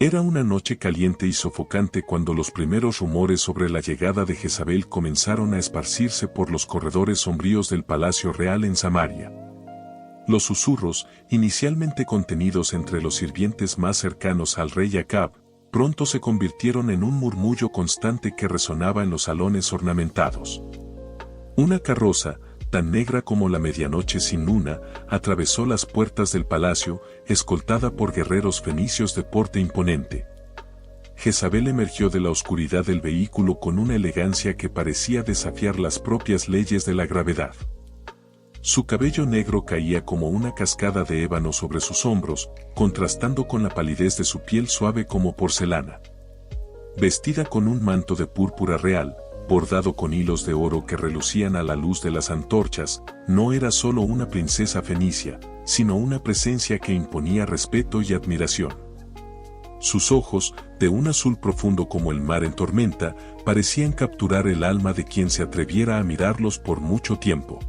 Era una noche caliente y sofocante cuando los primeros rumores sobre la llegada de Jezabel comenzaron a esparcirse por los corredores sombríos del Palacio Real en Samaria. Los susurros, inicialmente contenidos entre los sirvientes más cercanos al rey Acab, pronto se convirtieron en un murmullo constante que resonaba en los salones ornamentados. Una carroza, tan negra como la medianoche sin luna, atravesó las puertas del palacio, escoltada por guerreros fenicios de porte imponente. Jezabel emergió de la oscuridad del vehículo con una elegancia que parecía desafiar las propias leyes de la gravedad. Su cabello negro caía como una cascada de ébano sobre sus hombros, contrastando con la palidez de su piel suave como porcelana. Vestida con un manto de púrpura real, bordado con hilos de oro que relucían a la luz de las antorchas, no era solo una princesa fenicia, sino una presencia que imponía respeto y admiración. Sus ojos, de un azul profundo como el mar en tormenta, parecían capturar el alma de quien se atreviera a mirarlos por mucho tiempo.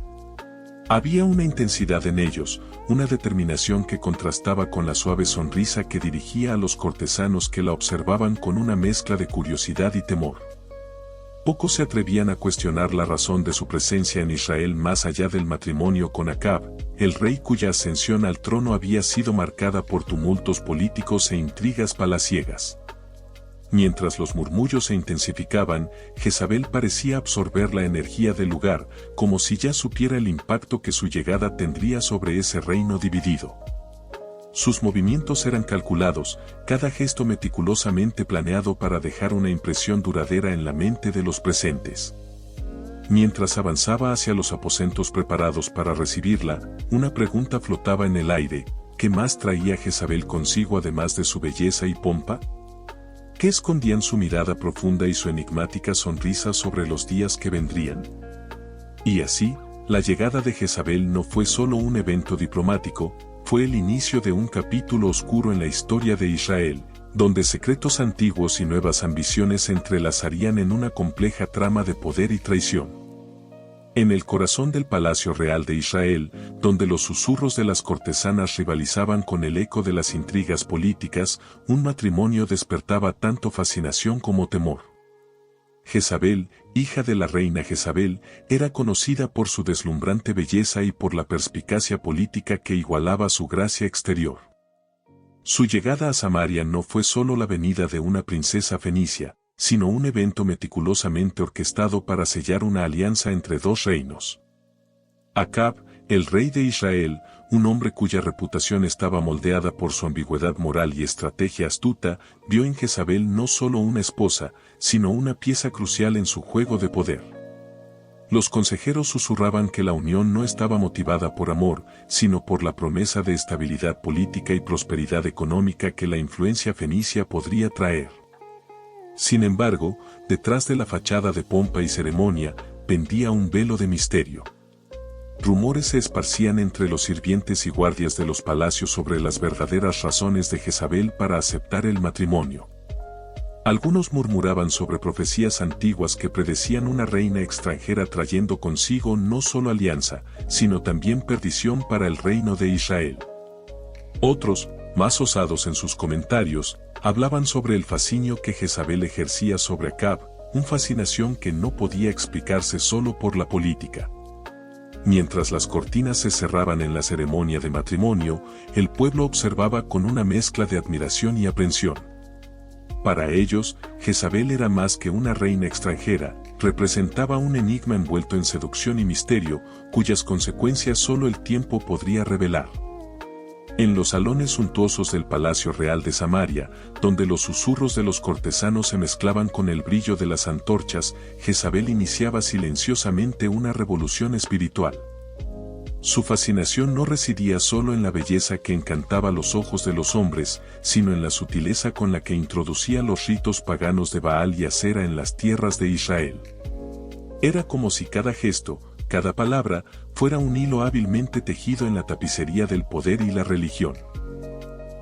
Había una intensidad en ellos, una determinación que contrastaba con la suave sonrisa que dirigía a los cortesanos que la observaban con una mezcla de curiosidad y temor. Pocos se atrevían a cuestionar la razón de su presencia en Israel más allá del matrimonio con Acab, el rey cuya ascensión al trono había sido marcada por tumultos políticos e intrigas palaciegas. Mientras los murmullos se intensificaban, Jezabel parecía absorber la energía del lugar, como si ya supiera el impacto que su llegada tendría sobre ese reino dividido. Sus movimientos eran calculados, cada gesto meticulosamente planeado para dejar una impresión duradera en la mente de los presentes. Mientras avanzaba hacia los aposentos preparados para recibirla, una pregunta flotaba en el aire: ¿qué más traía Jezabel consigo además de su belleza y pompa? ¿Qué escondían su mirada profunda y su enigmática sonrisa sobre los días que vendrían? Y así, la llegada de Jezabel no fue solo un evento diplomático, fue el inicio de un capítulo oscuro en la historia de Israel, donde secretos antiguos y nuevas ambiciones se entrelazarían en una compleja trama de poder y traición. En el corazón del Palacio Real de Israel, donde los susurros de las cortesanas rivalizaban con el eco de las intrigas políticas, un matrimonio despertaba tanto fascinación como temor. Jezabel, hija de la reina Jezabel, era conocida por su deslumbrante belleza y por la perspicacia política que igualaba su gracia exterior. Su llegada a Samaria no fue solo la venida de una princesa fenicia, sino un evento meticulosamente orquestado para sellar una alianza entre dos reinos. Acab, el rey de Israel, un hombre cuya reputación estaba moldeada por su ambigüedad moral y estrategia astuta, vio en Jezabel no solo una esposa, sino una pieza crucial en su juego de poder. Los consejeros susurraban que la unión no estaba motivada por amor, sino por la promesa de estabilidad política y prosperidad económica que la influencia fenicia podría traer. Sin embargo, detrás de la fachada de pompa y ceremonia, pendía un velo de misterio. Rumores se esparcían entre los sirvientes y guardias de los palacios sobre las verdaderas razones de Jezabel para aceptar el matrimonio. Algunos murmuraban sobre profecías antiguas que predecían una reina extranjera trayendo consigo no solo alianza, sino también perdición para el reino de Israel. Otros, más osados en sus comentarios, hablaban sobre el fascinio que Jezabel ejercía sobre Acab, una fascinación que no podía explicarse solo por la política. Mientras las cortinas se cerraban en la ceremonia de matrimonio, el pueblo observaba con una mezcla de admiración y aprensión. Para ellos, Jezabel era más que una reina extranjera, representaba un enigma envuelto en seducción y misterio, cuyas consecuencias solo el tiempo podría revelar. En los salones suntuosos del Palacio Real de Samaria, donde los susurros de los cortesanos se mezclaban con el brillo de las antorchas, Jezabel iniciaba silenciosamente una revolución espiritual. Su fascinación no residía solo en la belleza que encantaba los ojos de los hombres, sino en la sutileza con la que introducía los ritos paganos de Baal y Asera en las tierras de Israel. Era como si cada gesto, cada palabra, fuera un hilo hábilmente tejido en la tapicería del poder y la religión.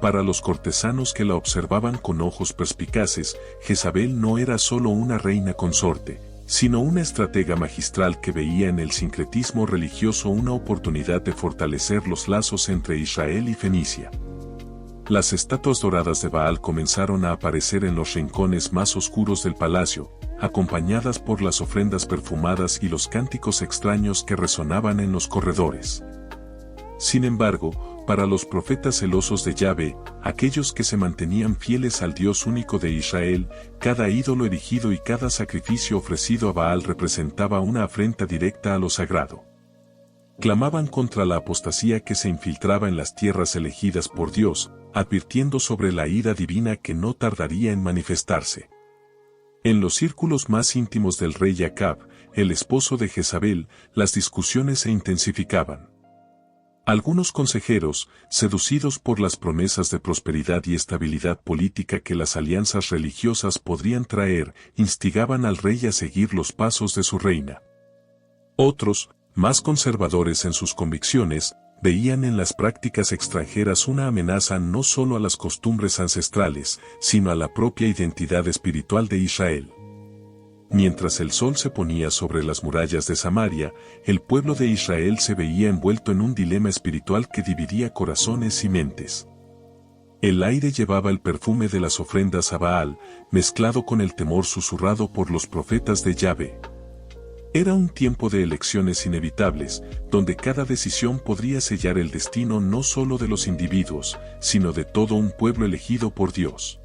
Para los cortesanos que la observaban con ojos perspicaces, Jezabel no era solo una reina consorte, sino una estratega magistral que veía en el sincretismo religioso una oportunidad de fortalecer los lazos entre Israel y Fenicia. Las estatuas doradas de Baal comenzaron a aparecer en los rincones más oscuros del palacio, acompañadas por las ofrendas perfumadas y los cánticos extraños que resonaban en los corredores. Sin embargo, para los profetas celosos de Yahvé, aquellos que se mantenían fieles al Dios único de Israel, cada ídolo erigido y cada sacrificio ofrecido a Baal representaba una afrenta directa a lo sagrado. Clamaban contra la apostasía que se infiltraba en las tierras elegidas por Dios, advirtiendo sobre la ira divina que no tardaría en manifestarse. En los círculos más íntimos del rey Acab, el esposo de Jezabel, las discusiones se intensificaban. Algunos consejeros, seducidos por las promesas de prosperidad y estabilidad política que las alianzas religiosas podrían traer, instigaban al rey a seguir los pasos de su reina. Otros, más conservadores en sus convicciones, veían en las prácticas extranjeras una amenaza no solo a las costumbres ancestrales, sino a la propia identidad espiritual de Israel. Mientras el sol se ponía sobre las murallas de Samaria, el pueblo de Israel se veía envuelto en un dilema espiritual que dividía corazones y mentes. El aire llevaba el perfume de las ofrendas a Baal, mezclado con el temor susurrado por los profetas de Yahvé. Era un tiempo de elecciones inevitables, donde cada decisión podría sellar el destino no solo de los individuos, sino de todo un pueblo elegido por Dios.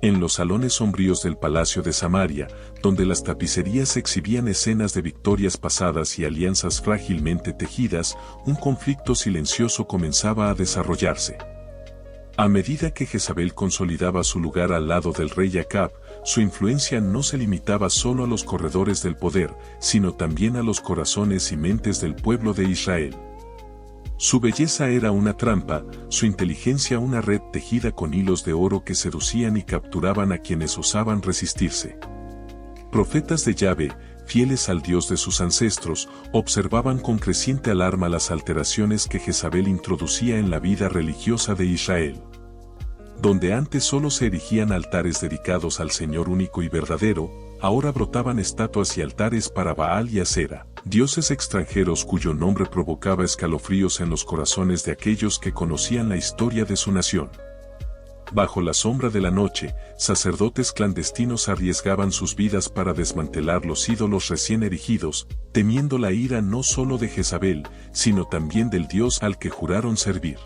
En los salones sombríos del palacio de Samaria, donde las tapicerías exhibían escenas de victorias pasadas y alianzas frágilmente tejidas, un conflicto silencioso comenzaba a desarrollarse. A medida que Jezabel consolidaba su lugar al lado del rey Acab, su influencia no se limitaba solo a los corredores del poder, sino también a los corazones y mentes del pueblo de Israel. Su belleza era una trampa, su inteligencia una red tejida con hilos de oro que seducían y capturaban a quienes osaban resistirse. Profetas de Yahvé, fieles al Dios de sus ancestros, observaban con creciente alarma las alteraciones que Jezabel introducía en la vida religiosa de Israel. Donde antes solo se erigían altares dedicados al Señor único y verdadero, ahora brotaban estatuas y altares para Baal y Asera, dioses extranjeros cuyo nombre provocaba escalofríos en los corazones de aquellos que conocían la historia de su nación. Bajo la sombra de la noche, sacerdotes clandestinos arriesgaban sus vidas para desmantelar los ídolos recién erigidos, temiendo la ira no solo de Jezabel, sino también del Dios al que juraron servir.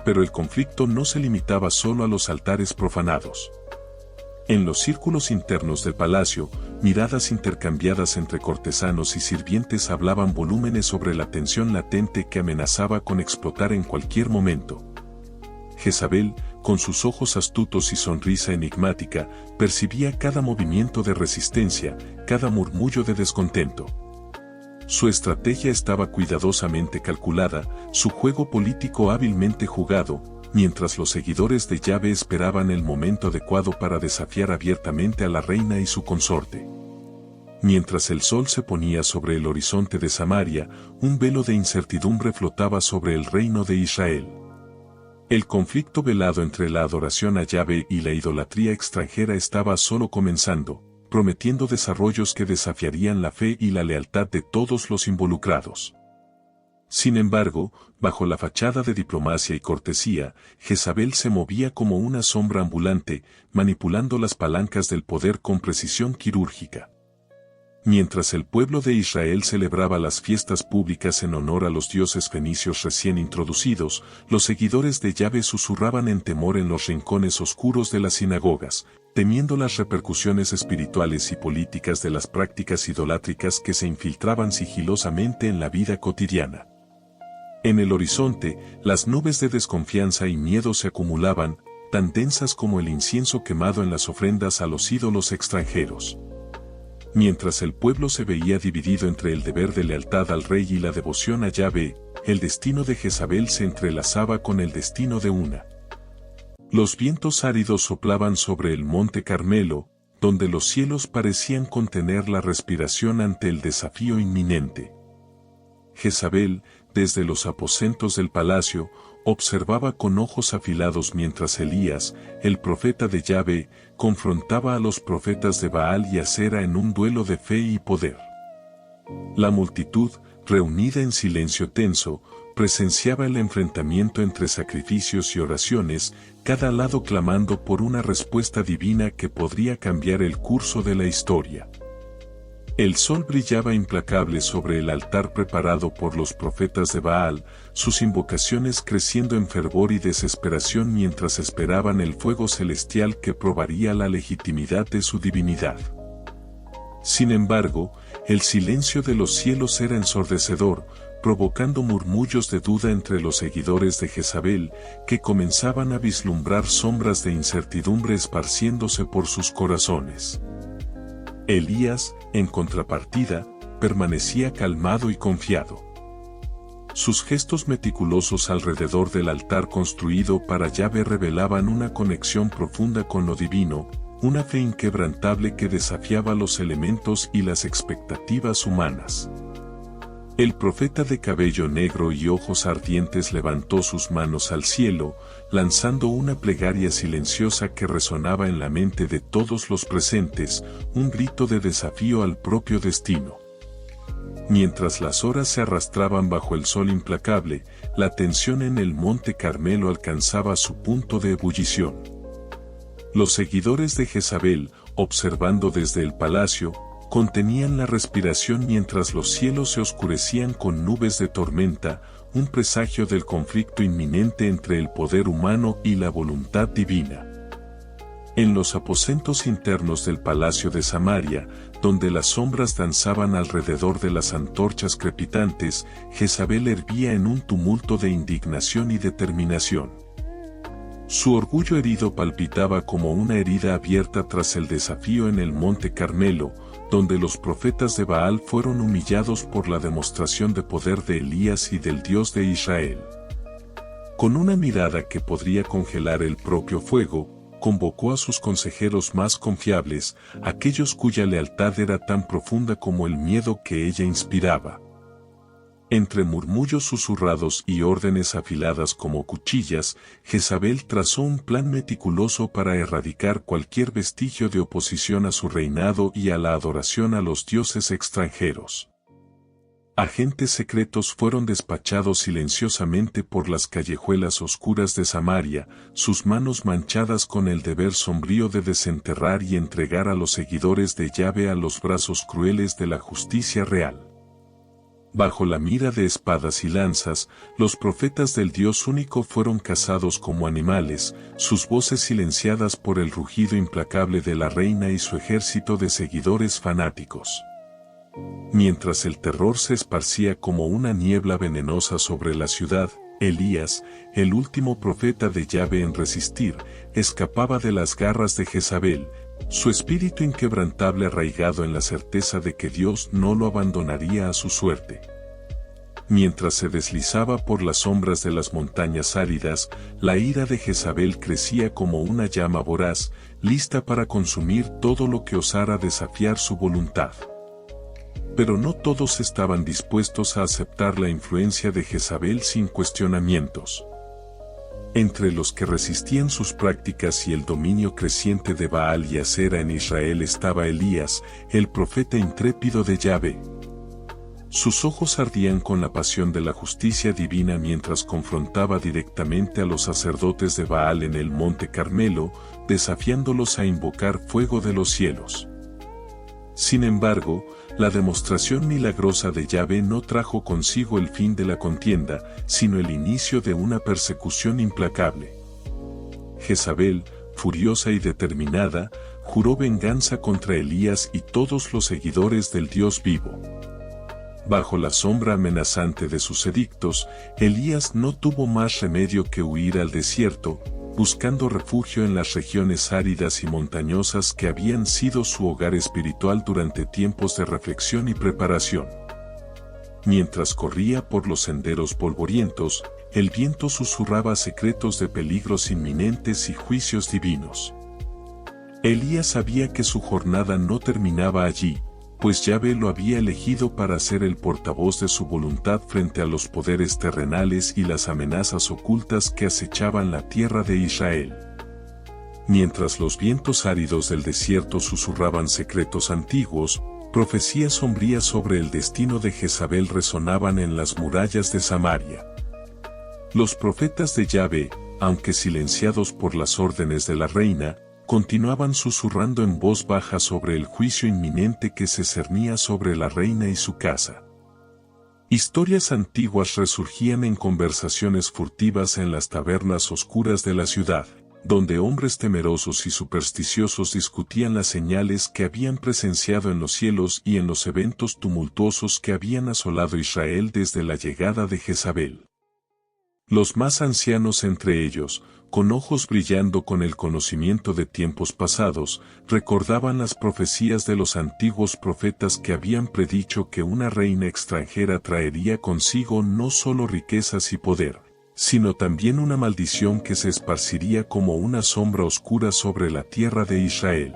Pero el conflicto no se limitaba solo a los altares profanados. En los círculos internos del palacio, miradas intercambiadas entre cortesanos y sirvientes hablaban volúmenes sobre la tensión latente que amenazaba con explotar en cualquier momento. Jezabel, con sus ojos astutos y sonrisa enigmática, percibía cada movimiento de resistencia, cada murmullo de descontento. Su estrategia estaba cuidadosamente calculada, su juego político hábilmente jugado, mientras los seguidores de Yahvé esperaban el momento adecuado para desafiar abiertamente a la reina y su consorte. Mientras el sol se ponía sobre el horizonte de Samaria, un velo de incertidumbre flotaba sobre el reino de Israel. El conflicto velado entre la adoración a Yahvé y la idolatría extranjera estaba solo comenzando, prometiendo desarrollos que desafiarían la fe y la lealtad de todos los involucrados. Sin embargo, bajo la fachada de diplomacia y cortesía, Jezabel se movía como una sombra ambulante, manipulando las palancas del poder con precisión quirúrgica. Mientras el pueblo de Israel celebraba las fiestas públicas en honor a los dioses fenicios recién introducidos, los seguidores de Yahvé susurraban en temor en los rincones oscuros de las sinagogas, temiendo las repercusiones espirituales y políticas de las prácticas idolátricas que se infiltraban sigilosamente en la vida cotidiana. En el horizonte, las nubes de desconfianza y miedo se acumulaban, tan densas como el incienso quemado en las ofrendas a los ídolos extranjeros. Mientras el pueblo se veía dividido entre el deber de lealtad al rey y la devoción a Yahvé, el destino de Jezabel se entrelazaba con el destino de Una. Los vientos áridos soplaban sobre el monte Carmelo, donde los cielos parecían contener la respiración ante el desafío inminente. Jezabel, desde los aposentos del palacio, observaba con ojos afilados mientras Elías, el profeta de Yahvé, confrontaba a los profetas de Baal y Asera en un duelo de fe y poder. La multitud, reunida en silencio tenso, presenciaba el enfrentamiento entre sacrificios y oraciones, cada lado clamando por una respuesta divina que podría cambiar el curso de la historia. El sol brillaba implacable sobre el altar preparado por los profetas de Baal, sus invocaciones creciendo en fervor y desesperación mientras esperaban el fuego celestial que probaría la legitimidad de su divinidad. Sin embargo, el silencio de los cielos era ensordecedor, provocando murmullos de duda entre los seguidores de Jezabel, que comenzaban a vislumbrar sombras de incertidumbre esparciéndose por sus corazones. Elías, en contrapartida, permanecía calmado y confiado. Sus gestos meticulosos alrededor del altar construido para Yahvé revelaban una conexión profunda con lo divino, una fe inquebrantable que desafiaba los elementos y las expectativas humanas. El profeta de cabello negro y ojos ardientes levantó sus manos al cielo, lanzando una plegaria silenciosa que resonaba en la mente de todos los presentes, un grito de desafío al propio destino. Mientras las horas se arrastraban bajo el sol implacable, la tensión en el Monte Carmelo alcanzaba su punto de ebullición. Los seguidores de Jezabel, observando desde el palacio, contenían la respiración mientras los cielos se oscurecían con nubes de tormenta, un presagio del conflicto inminente entre el poder humano y la voluntad divina. En los aposentos internos del palacio de Samaria, donde las sombras danzaban alrededor de las antorchas crepitantes, Jezabel hervía en un tumulto de indignación y determinación. Su orgullo herido palpitaba como una herida abierta tras el desafío en el Monte Carmelo, donde los profetas de Baal fueron humillados por la demostración de poder de Elías y del Dios de Israel. Con una mirada que podría congelar el propio fuego, convocó a sus consejeros más confiables, aquellos cuya lealtad era tan profunda como el miedo que ella inspiraba. Entre murmullos susurrados y órdenes afiladas como cuchillas, Jezabel trazó un plan meticuloso para erradicar cualquier vestigio de oposición a su reinado y a la adoración a los dioses extranjeros. Agentes secretos fueron despachados silenciosamente por las callejuelas oscuras de Samaria, sus manos manchadas con el deber sombrío de desenterrar y entregar a los seguidores de Yahvé a los brazos crueles de la justicia real. Bajo la mira de espadas y lanzas, los profetas del Dios único fueron cazados como animales, sus voces silenciadas por el rugido implacable de la reina y su ejército de seguidores fanáticos. Mientras el terror se esparcía como una niebla venenosa sobre la ciudad, Elías, el último profeta de Yahvé en resistir, escapaba de las garras de Jezabel, su espíritu inquebrantable arraigado en la certeza de que Dios no lo abandonaría a su suerte. Mientras se deslizaba por las sombras de las montañas áridas, la ira de Jezabel crecía como una llama voraz, lista para consumir todo lo que osara desafiar su voluntad. Pero no todos estaban dispuestos a aceptar la influencia de Jezabel sin cuestionamientos. Entre los que resistían sus prácticas y el dominio creciente de Baal y Asera en Israel estaba Elías, el profeta intrépido de Yahvé. Sus ojos ardían con la pasión de la justicia divina mientras confrontaba directamente a los sacerdotes de Baal en el Monte Carmelo, desafiándolos a invocar fuego de los cielos. Sin embargo, la demostración milagrosa de Yahvé no trajo consigo el fin de la contienda, sino el inicio de una persecución implacable. Jezabel, furiosa y determinada, juró venganza contra Elías y todos los seguidores del Dios vivo. Bajo la sombra amenazante de sus edictos, Elías no tuvo más remedio que huir al desierto, buscando refugio en las regiones áridas y montañosas que habían sido su hogar espiritual durante tiempos de reflexión y preparación. Mientras corría por los senderos polvorientos, el viento susurraba secretos de peligros inminentes y juicios divinos. Elías sabía que su jornada no terminaba allí, pues Yahvé lo había elegido para ser el portavoz de su voluntad frente a los poderes terrenales y las amenazas ocultas que acechaban la tierra de Israel. Mientras los vientos áridos del desierto susurraban secretos antiguos, Profecías sombrías sobre el destino de Jezabel resonaban en las murallas de Samaria. Los profetas de Yahvé, aunque silenciados por las órdenes de la reina, continuaban susurrando en voz baja sobre el juicio inminente que se cernía sobre la reina y su casa. Historias antiguas resurgían en conversaciones furtivas en las tabernas oscuras de la ciudad, donde hombres temerosos y supersticiosos discutían las señales que habían presenciado en los cielos y en los eventos tumultuosos que habían asolado Israel desde la llegada de Jezabel. Los más ancianos entre ellos, con ojos brillando con el conocimiento de tiempos pasados, recordaban las profecías de los antiguos profetas que habían predicho que una reina extranjera traería consigo no solo riquezas y poder, sino también una maldición que se esparciría como una sombra oscura sobre la tierra de Israel.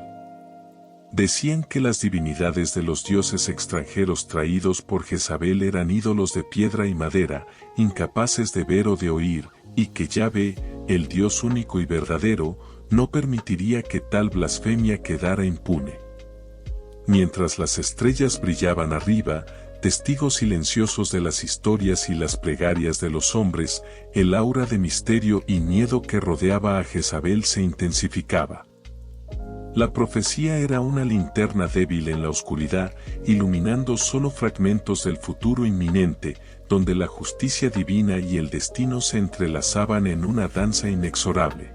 Decían que las divinidades de los dioses extranjeros traídos por Jezabel eran ídolos de piedra y madera, incapaces de ver o de oír, y que Yahvé, el Dios único y verdadero, no permitiría que tal blasfemia quedara impune. Mientras las estrellas brillaban arriba, testigos silenciosos de las historias y las plegarias de los hombres, el aura de misterio y miedo que rodeaba a Jezabel se intensificaba. La profecía era una linterna débil en la oscuridad, iluminando solo fragmentos del futuro inminente, donde la justicia divina y el destino se entrelazaban en una danza inexorable.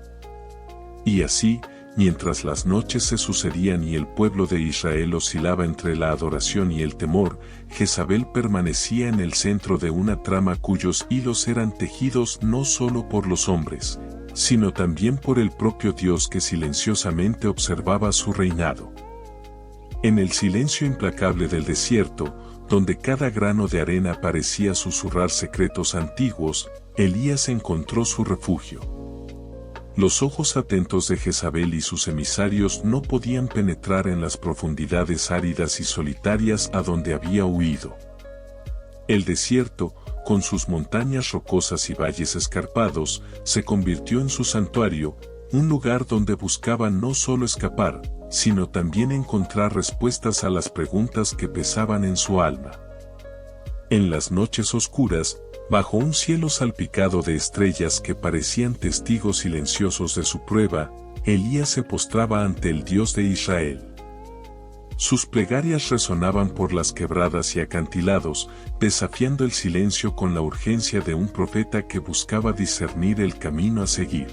Y así, mientras las noches se sucedían y el pueblo de Israel oscilaba entre la adoración y el temor, Jezabel permanecía en el centro de una trama cuyos hilos eran tejidos no solo por los hombres, sino también por el propio Dios que silenciosamente observaba su reinado. En el silencio implacable del desierto, donde cada grano de arena parecía susurrar secretos antiguos, Elías encontró su refugio. Los ojos atentos de Jezabel y sus emisarios no podían penetrar en las profundidades áridas y solitarias a donde había huido. El desierto, con sus montañas rocosas y valles escarpados, se convirtió en su santuario, un lugar donde buscaba no solo escapar, sino también encontrar respuestas a las preguntas que pesaban en su alma. En las noches oscuras, bajo un cielo salpicado de estrellas que parecían testigos silenciosos de su prueba, Elías se postraba ante el Dios de Israel. Sus plegarias resonaban por las quebradas y acantilados, desafiando el silencio con la urgencia de un profeta que buscaba discernir el camino a seguir.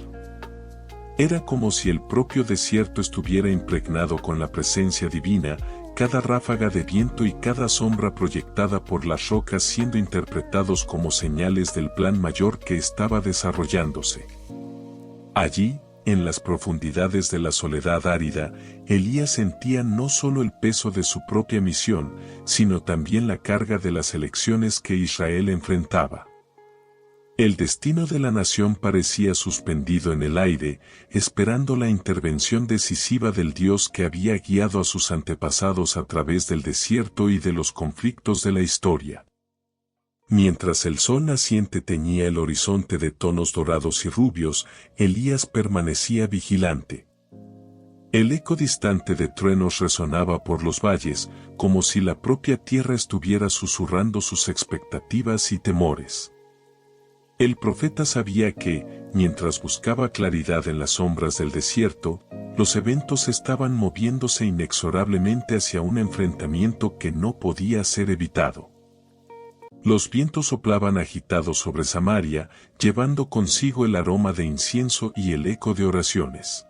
Era como si el propio desierto estuviera impregnado con la presencia divina, cada ráfaga de viento y cada sombra proyectada por las rocas siendo interpretados como señales del plan mayor que estaba desarrollándose. Allí, en las profundidades de la soledad árida, Elías sentía no solo el peso de su propia misión, sino también la carga de las elecciones que Israel enfrentaba. El destino de la nación parecía suspendido en el aire, esperando la intervención decisiva del Dios que había guiado a sus antepasados a través del desierto y de los conflictos de la historia. Mientras el sol naciente teñía el horizonte de tonos dorados y rubios, Elías permanecía vigilante. El eco distante de truenos resonaba por los valles, como si la propia tierra estuviera susurrando sus expectativas y temores. El profeta sabía que, mientras buscaba claridad en las sombras del desierto, los eventos estaban moviéndose inexorablemente hacia un enfrentamiento que no podía ser evitado. Los vientos soplaban agitados sobre Samaria, llevando consigo el aroma de incienso y el eco de oraciones.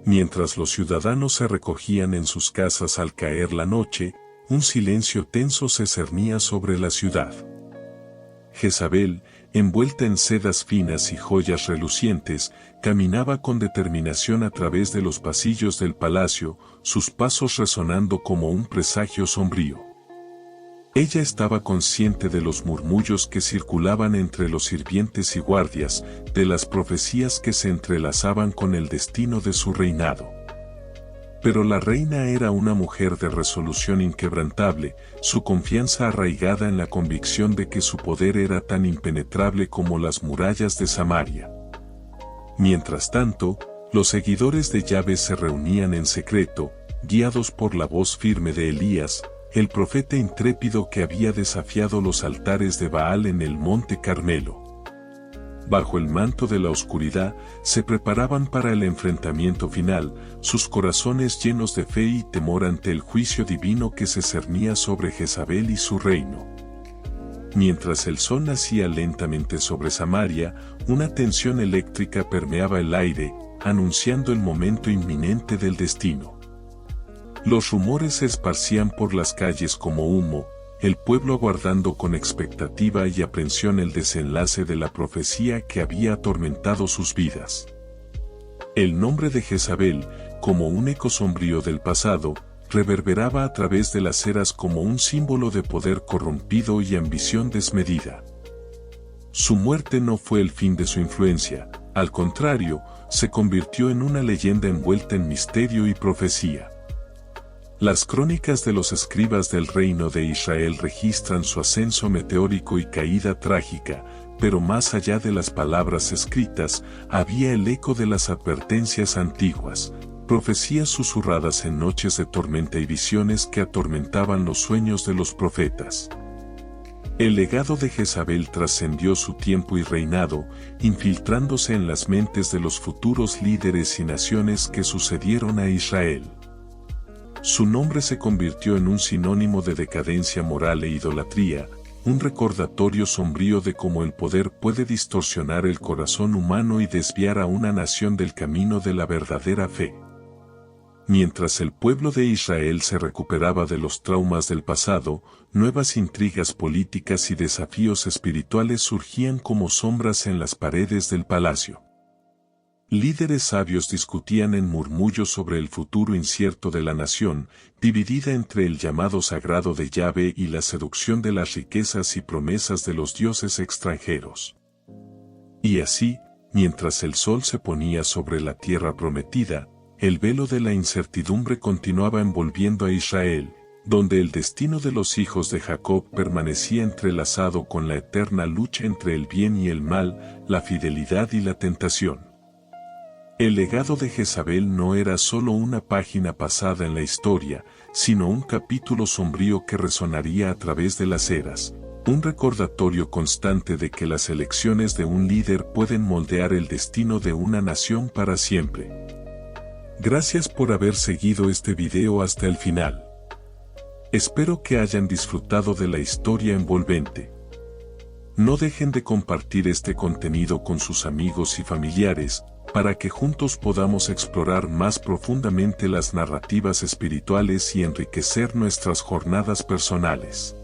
Mientras los ciudadanos se recogían en sus casas al caer la noche, un silencio tenso se cernía sobre la ciudad. Jezabel, envuelta en sedas finas y joyas relucientes, caminaba con determinación a través de los pasillos del palacio, sus pasos resonando como un presagio sombrío. Ella estaba consciente de los murmullos que circulaban entre los sirvientes y guardias, de las profecías que se entrelazaban con el destino de su reinado. Pero la reina era una mujer de resolución inquebrantable, su confianza arraigada en la convicción de que su poder era tan impenetrable como las murallas de Samaria. Mientras tanto, los seguidores de Yahvé se reunían en secreto, guiados por la voz firme de Elías, el profeta intrépido que había desafiado los altares de Baal en el monte Carmelo. Bajo el manto de la oscuridad, se preparaban para el enfrentamiento final, sus corazones llenos de fe y temor ante el juicio divino que se cernía sobre Jezabel y su reino. Mientras el sol nacía lentamente sobre Samaria, una tensión eléctrica permeaba el aire, anunciando el momento inminente del destino. Los rumores se esparcían por las calles como humo, el pueblo aguardando con expectativa y aprensión el desenlace de la profecía que había atormentado sus vidas. El nombre de Jezabel, como un eco sombrío del pasado, reverberaba a través de las eras como un símbolo de poder corrompido y ambición desmedida. Su muerte no fue el fin de su influencia, al contrario, se convirtió en una leyenda envuelta en misterio y profecía. Las crónicas de los escribas del reino de Israel registran su ascenso meteórico y caída trágica, pero más allá de las palabras escritas, había el eco de las advertencias antiguas, profecías susurradas en noches de tormenta y visiones que atormentaban los sueños de los profetas. El legado de Jezabel trascendió su tiempo y reinado, infiltrándose en las mentes de los futuros líderes y naciones que sucedieron a Israel. Su nombre se convirtió en un sinónimo de decadencia moral e idolatría, un recordatorio sombrío de cómo el poder puede distorsionar el corazón humano y desviar a una nación del camino de la verdadera fe. Mientras el pueblo de Israel se recuperaba de los traumas del pasado, nuevas intrigas políticas y desafíos espirituales surgían como sombras en las paredes del palacio. Líderes sabios discutían en murmullos sobre el futuro incierto de la nación, dividida entre el llamado sagrado de Yahvé y la seducción de las riquezas y promesas de los dioses extranjeros. Y así, mientras el sol se ponía sobre la tierra prometida, el velo de la incertidumbre continuaba envolviendo a Israel, donde el destino de los hijos de Jacob permanecía entrelazado con la eterna lucha entre el bien y el mal, la fidelidad y la tentación. El legado de Jezabel no era solo una página pasada en la historia, sino un capítulo sombrío que resonaría a través de las eras, un recordatorio constante de que las elecciones de un líder pueden moldear el destino de una nación para siempre. Gracias por haber seguido este video hasta el final. Espero que hayan disfrutado de la historia envolvente. No dejen de compartir este contenido con sus amigos y familiares, para que juntos podamos explorar más profundamente las narrativas espirituales y enriquecer nuestras jornadas personales.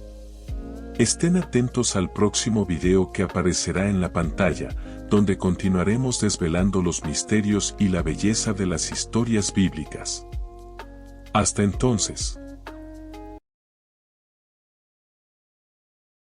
Estén atentos al próximo video que aparecerá en la pantalla, donde continuaremos desvelando los misterios y la belleza de las historias bíblicas. Hasta entonces.